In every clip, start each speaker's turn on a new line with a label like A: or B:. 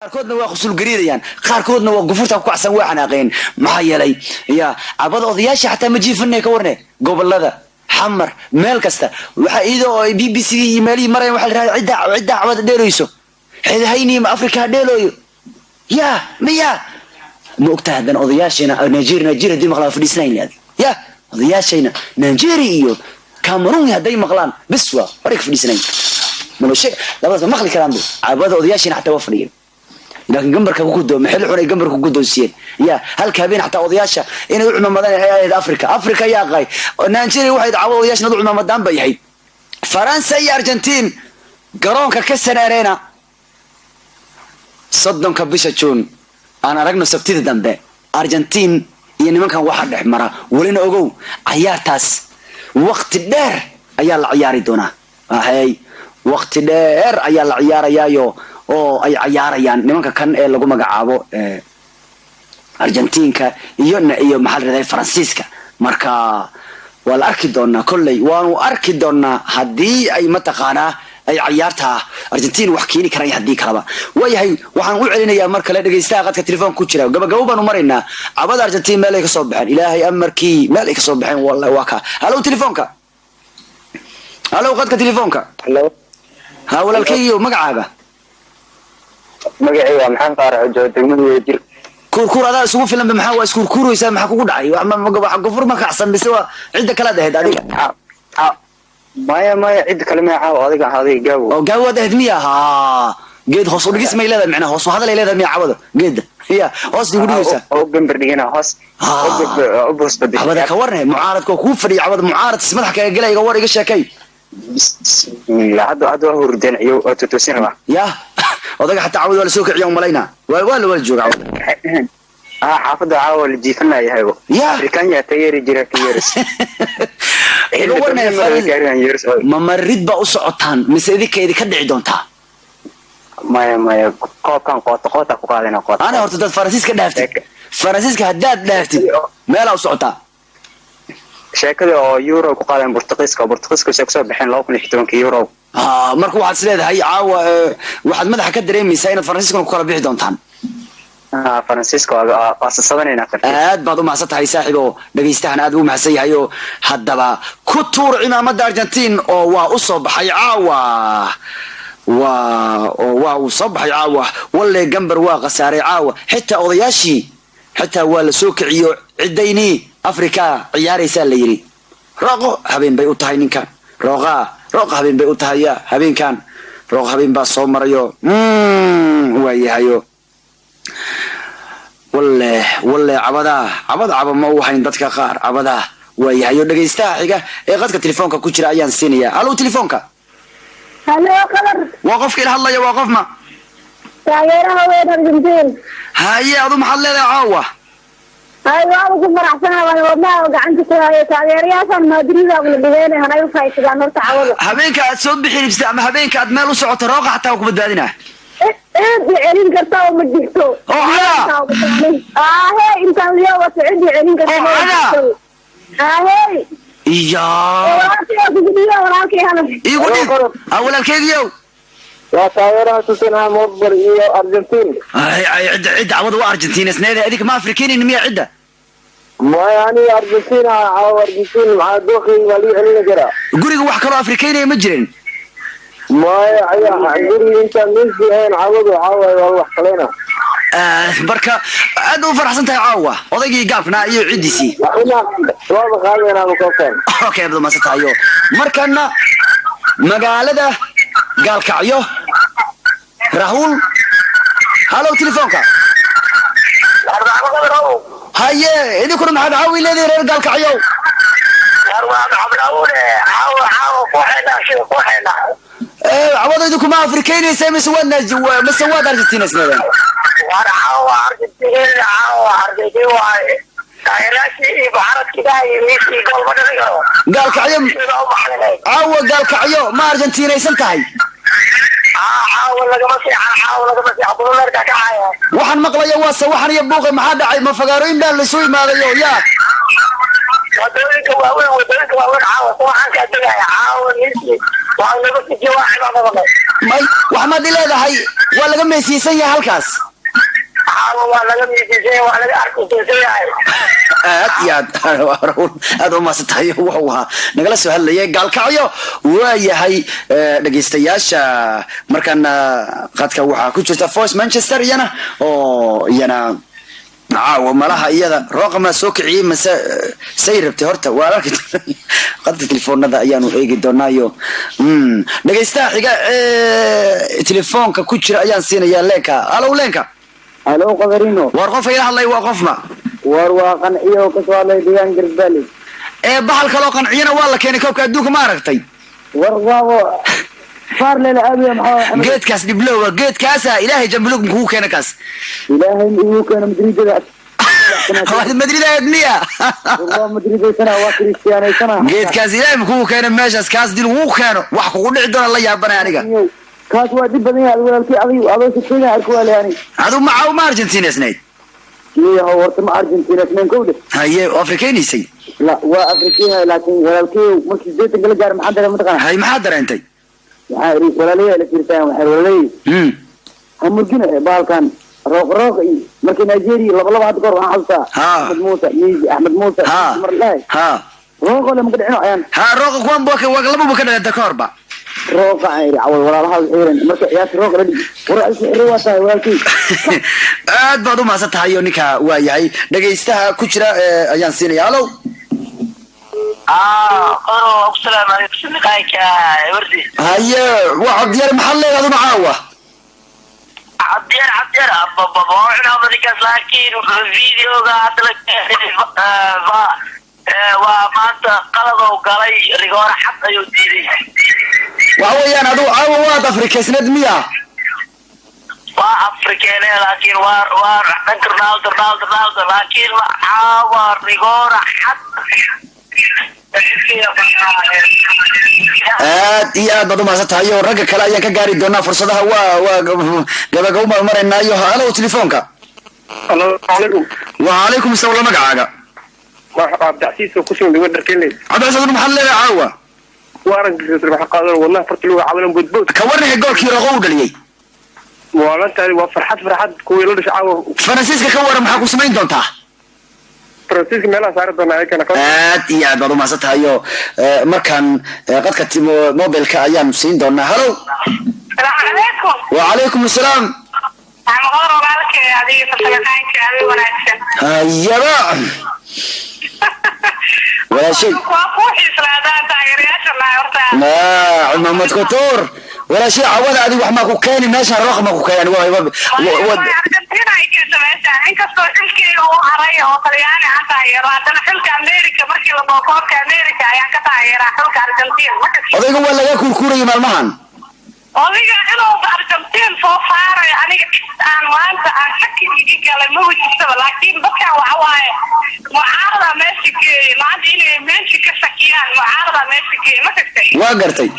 A: qaarkoodna waa qusul gariidayaan qaarkoodna waa gufurta ku kacsan waa xanaaqeen maxaa yeelay ya cabada odayaasha xataa ma jiifanay ka warne gobolada xamar meel kasta waxa iidoo BBC email mareen waxa la yiraahdaa cidda cabada dheerayso xidhayni ma Afrika dheelooyo ya miya ma ogtahay hadan odayaashina Nigeria dib maqlaan fadhiisanayn ya odayaashina Nigeria iyo Cameroon haday maqlaan biswa wareeg fadhiisanayn ma shay labada maqli karaan cabada odayaashina xataa waa fadhiyeen لكن جنبرك كوكودو محل حنا جنبرك كوكودو سين يا هل كابين حتى أضياشة إنه يدعو مدان هي أفريقيا يا غاي نيجيريا واحد عوض أضياشة ندعو مدان بيحيد فرنسا يا أرجنتين قرون ككسر أرينا صدم كبيشة شون أنا رجل سبتيد دم ده أرجنتين يعني ما كان واحد حمرة ولين أجو عيار تاس وقت الدار عيال عياري دونا هاي وقت الدار عيال عيار يايو oo ay ciyaarayaan nimanka kan ee lagu magacaabo Argentina iyo maxal raday Faransiiska marka wala arki doona kulay waanu arki doona hadii ay mataqaana ay ciyaarta Argentina wax keeni karaan hadii kalaba wayahay waxaan u celinayaa marka la dhageysta qadka telefoon ku jira gabagabo baan u mareynaa abada Argentina meel ay ka soo baxeen ilaahay amarkii meel ay ka soo baxeen wallahi waa ka halo telefoonka halo qadka telefoonka halo ha walaalkayyo magacaaga
B: magacayga maxaan qaarac joogdegmada wajir
A: kurkur adaa isugu filan maxaa waa isku kurkuraysaa maxaa kugu dhacay wax gofur ma kacsan bise waa cid kala dhahed adiga
B: maya cid kale ma caaw adiga gaawo
A: oo gaawo hadmiya ha geed hoos u dhigis meelada macna hoos hadal leedahay miya cawada geeda ya hoos digu dhigaysa
B: oo gambar dhigana hoos oo boos badii
A: cawada ka warnay mucaaradku ku fadhiyo cawada mucaarad madax kaga galay iga war iga sheekay
B: la hada hurdeen iyo tutosina
A: ya odaga xataa cawada wala soo kiciyo malayna wala jooga
B: xaafada caawa la jiifanayahay Afrikaan ya tayari jira kiyaris
A: ma marid ba u socotaan mise idinkeedi ka dhici doontaa
B: maya koobkan qoota ku qaadina qoota
A: ana horta dad Faransiiska dhaaftay Faransiiska hadaad dhaaftay meel u socotaa
B: sheekada oo euro ku qaadan Portugiiska soo baxeen 2016 euro
A: marka waxaad isleedahay caawa waxaad madaxa ka dareemaysaa inaad Faransiiska ku kala bixi doontaan
B: Faransiiska asasadanayna
A: aad baad u mahadsantahay saaxiibo dhageystahan aad u mahadsan yahay oo hadaba ku tuur ciidamada Argentina oo waa u soo baxay caawa waa u soo baxay caawa walle gambar waa qasaaray caawa xitaa odayaashii xitaa waa la soo kiciyo cidayni Afrika ciyaaraysa la yiri raqo habeen bay u tahay ninkan rooqa habeen bay u tahay habeenkan rooq habeen baa soo marayo waayahayo walle cabada ma waxayn dadka qaar cabada waayahayo dhageystaha xiga ee qadka telefoonka ku jira ayaan siinayaa halo telefoonka
C: halo qabar
A: waa qofka ila hadlaya waa qofma
C: taageeraha weyn Argentina
A: haye adu maxaad leedahay caawa
C: ay waa ugu faraxsanahay wadnaha gacanta ku hayo taageerayaashan Madrid oo la dhigeen hanay u faysadaan horta cawada
A: habeenka aad soo bixinaysa ama habeenka aad meel u socoto rooqa xataa ku badbaadina
C: celin karta oo ma digto hey intaan liyo waa celin karta hey
A: iya walaalkaygiyo
B: waa taageeraha tusinaha Morbar iyo Argentina
A: ay cid cawada waa Argentina isneeda adiga ma Afrikeenin miya cida
B: ma yani Argentina ma dooqi wali celin kara
A: guriga wax kale Afrikeenay ma jirin
B: ما guriga inta Messi aan cawada wax kaleena
A: barka aad u faraxsantahay caawa odaygii gaafna iyo cidiisii
B: waa qaadayna ma koofan
A: okay bado ma satayo markana magaalada gaalkacyo Rahul halo telefoonka haye idinku maxaad caawi leedahay reer gaalkacyo عوض يدكم أفريقيين سامي سوادنا مسواد أرجنتين سنادين.
D: أرجنتين أرجنتين كايراشي بعرض كده يمشي قول ما تقول.
A: قال كعيم. قال كعيو ما أرجنتين يسنتهاي.
D: حاول لقمسي أبو نرجع كعيا.
A: وحن مقلة يواسة وحن يبوغ ما حدا ما فقارين ده اللي سوي ما ذا يا.
D: ودولك واوين حاول طبعا كده حاول نسي وأنا بس جواحد ما
A: may wax ma dileedahay waa laga meesiisan yahay halkaas
D: caawa waa laga miisay waa laga arkusay
A: aad iyo aad u maasantahay wuxuu ahaa nagala soo hadlayay gaalkacyo waa yahay dhageystayaasha markaana qadka waxaa ku jirta Voice Manchester iyana oo iyana caawa malaha iyada rooqama soo kiciyay mase say rabtay horta waa arkay qadka telefoonada ayaanu eegi doonaayo dhageystaha xiga telefoonka ku jira ayaan siinayaa leenka leenka
E: halo qadarino
A: war qof ila hadlay waa qofma
E: war waa qanciyo ka soo hadlay deegaan Garsbaali
A: bahal kale oo qanciyana waa la keenay koobka adduunka ma aragtay
E: war waawo far leela abiya maxaa
A: geedkaas diblowa geedkaasa ilaahay jambalug muxuu keenay kaas
E: ilaahay uu keenay madridada
A: madrid adniya
E: waa madridayna waa kristiyaanayna
A: geedkaas ilaahay muxuu keenay meeshaas kaas dil uu keeno wax kugu dhici doona la yaabanay aniga
E: kaas waa dib badan yahay walaalkii adoo Kenya arko walaani
A: adu ma Argentina isnayd
E: iyo horta ma Argentina isnayn kowda
A: haye Afrikaanisay
E: la waa Afrikiina laakiin walaalkii markii deetan kala gaar maxaa dareemay mataqaan
A: hay maxaa dareentay
E: waxaa iri walaalay la fiirtaan waxa walaalay hamurgina baalkan roq markii Nigeria laba had goor waxaan xasuustaa Ahmed Musa marlay roq la ma dhicino ayaan
A: roq kuwan booka waa laba ka dhigay koorba
E: روق عيري عوض ولا هذا عيرين مركز يا روق ردي ورأي الرواة والكي
A: aad baad u maasantahay ninka waa yahay dhageystaha ku jira ayaan siinaya halo
D: السلام عليكم سنقايك وردي
A: haye waa diyaar maxaa leeyahay macaawa
D: عبدير بابا انا بديك لكن فيديو قاعد لك ومانتا قلبه وقالي ريغورا حتى يوديني
A: وهويان ادو عاو واد افريكاسناد ميا
D: وافريكان لكن وار رونالدو لكن عاو ريغورا حتى
A: aad iyo aad baad u maasantahay oo ragga kale ayaan ka gaari doonaa fursadaha waa gabagabo marmaraynayo halo telefoonka wa alaykum asalaam magacaaga
B: مرحبا عبد العزيز وكسون دي ودر كلي
A: عبد العزيز محل له عاوه
B: وارن ربح قادر والله فرتلو عملهم بودبود
A: كورني جولكي رغو دليي
B: والله انت فرحت كويلو دشعو
A: فرانسيسكا كور maxaa ku sameyn doontaa
B: فرانسيسكا meela saar doona ay kana
A: aad iyo aad baad u maasantahay markaan qadka mobilka ayaan siin doonaa halo
D: السلام عليكم
A: وعليكم السلام
D: I'm غور walaalka adiga fasalkaanka adiga wanaagsan
A: ayaba ولا شيء ما محمد كوتور ولا شيء عوض هذه وحما كو كاني ماشي الرقم كو كان
D: ارجنتينا اي كده ماشي ان كسو xilkii oo haray oo Talyaani aan taageerada xilka America markii la boqorka America ayaan ka taageeraa xilka Argentina
A: odayga waa laga kurkuray maalmahan
D: odayga inuu Argentina soo saaray aniga aan maanta aan shaki iga galay ma wajisaba laakiin dadka waxa waaye mucaarada Mexico maanta inay Mexico ka shakiyaan mucaarada Mexico ma tagtay
A: waa gartay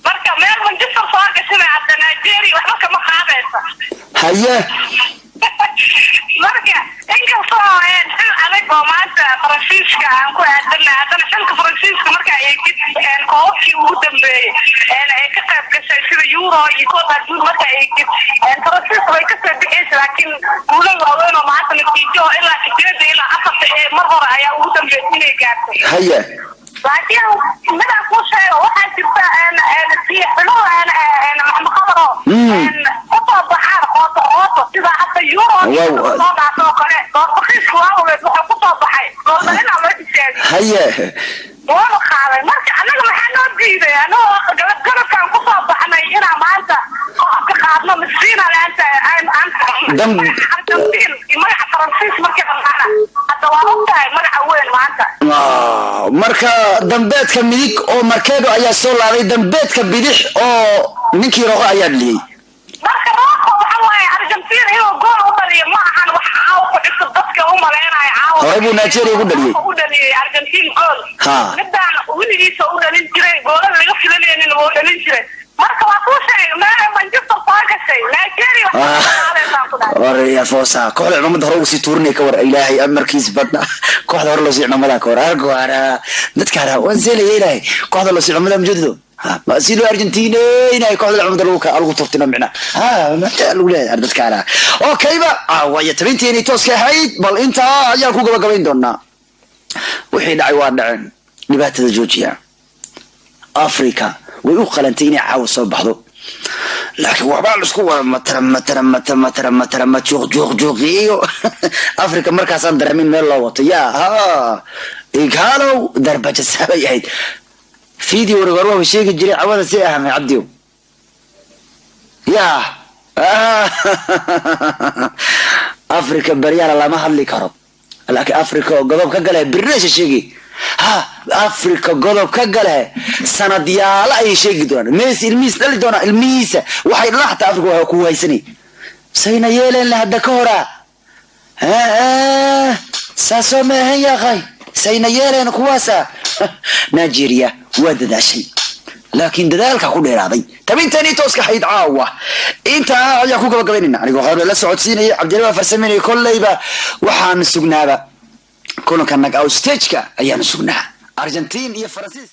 D: marka meel Manchester soo gashay hadda Nigeria waxba kama qaadaysa
A: haye
D: marka inkastoo xil adag oo maanta Faransiiska aan ku aadana haddana xilka Faransiiska marka ay koobkii ugu dambeeyay ay ka qayb gashay sida Euro iyo Copa del Mundo marka ay Faransiiska way ka soo bixisay laakiin guulaha waaweyn oo maanta natiijo ilaa 8 ilaa 4 mar hore ayaa ugu dambeeyay inay gaartay
A: haye
D: laakiin mid aan ku sheego waxaa jirta fiixilo maxamed qadaro qofka baxaan qoto sida hadda Euro soo dhaafo kale Faransiiska waa wuxuu ku soo baxay doonayna loo tijaabiyay
A: haye
D: waa qaaday marka anaga maxaa noo diiday anoo galabkan ku soo baxnay inaan maanta ka qaadno masiina laanta aan magaca Faransiis markii dhammaana hadda waa ogtahay magaca weyn maanta
A: marka dambeedka midig oo markeedo ayaa soo laaday dambeedka bidix oo ninkii roqo ayaa dhaliyay
D: marka roqo waxa waaye Argentina inuu gool u dhaliyo ma ahan wax caaw ku dhigto dadka u maleynaya caaw
A: hore buu Nigeria ugu
D: dhaliyay Argentina gool midaan wiligiisa u dhalin jiray goolal laga filanaynin oo dhalin jiray marka waa ku sheegay ma Manchester soo gashay Nigeria
A: وريا فوسا كل عمد هروس يتورني كور إلهي أمركيز بدنا كل هذا هرلوس يعمل ملاك ور أرجو أنا نتكلم وانزل إلهي كل هذا لوس يعمل مجدو ما سيدو أرجنتيني هنا كل العمد الوكا تفتنا معنا ما الأولاد أردت كارا أوكي بقى ويتبنتيني توسكي حيد بل أنت يا كوكا بقبين دونا وحين عوان دعين نبات الجوجيا أفريقيا ويقلنتيني عاوز بحضو لكن وبعد الأسبوع ما جوق أفريقيا مركز أندر من ملوت يا إيقالو دربة السبع عيد فيديو ورغروه بشيء الجري عوض سيئة من عبديو يا أفريقيا بريالة لا ما حد لي كرب لكن أفريقيا قضب كقلها بريش الشيء أفريقيا قضب كقلها سنة ديالة أي شيء دون الميس اللي دون الميس وحي راحت أفريقيا كويسني سينا يلين لهذا كورة ساسو ما هي يا أخي سينا يلين كواسا نيجيريا وددا شيء لكن دالك كل هذا تبين تاني توسك حيد عاوة انت يا كوكا قبلنا عليكم خير لا سعودسيني عبد الله فرسميني كل يبا وحان سجنابا كلنا كانك او ستيجكا ايام سجنها ارجنتين يا فرنسيس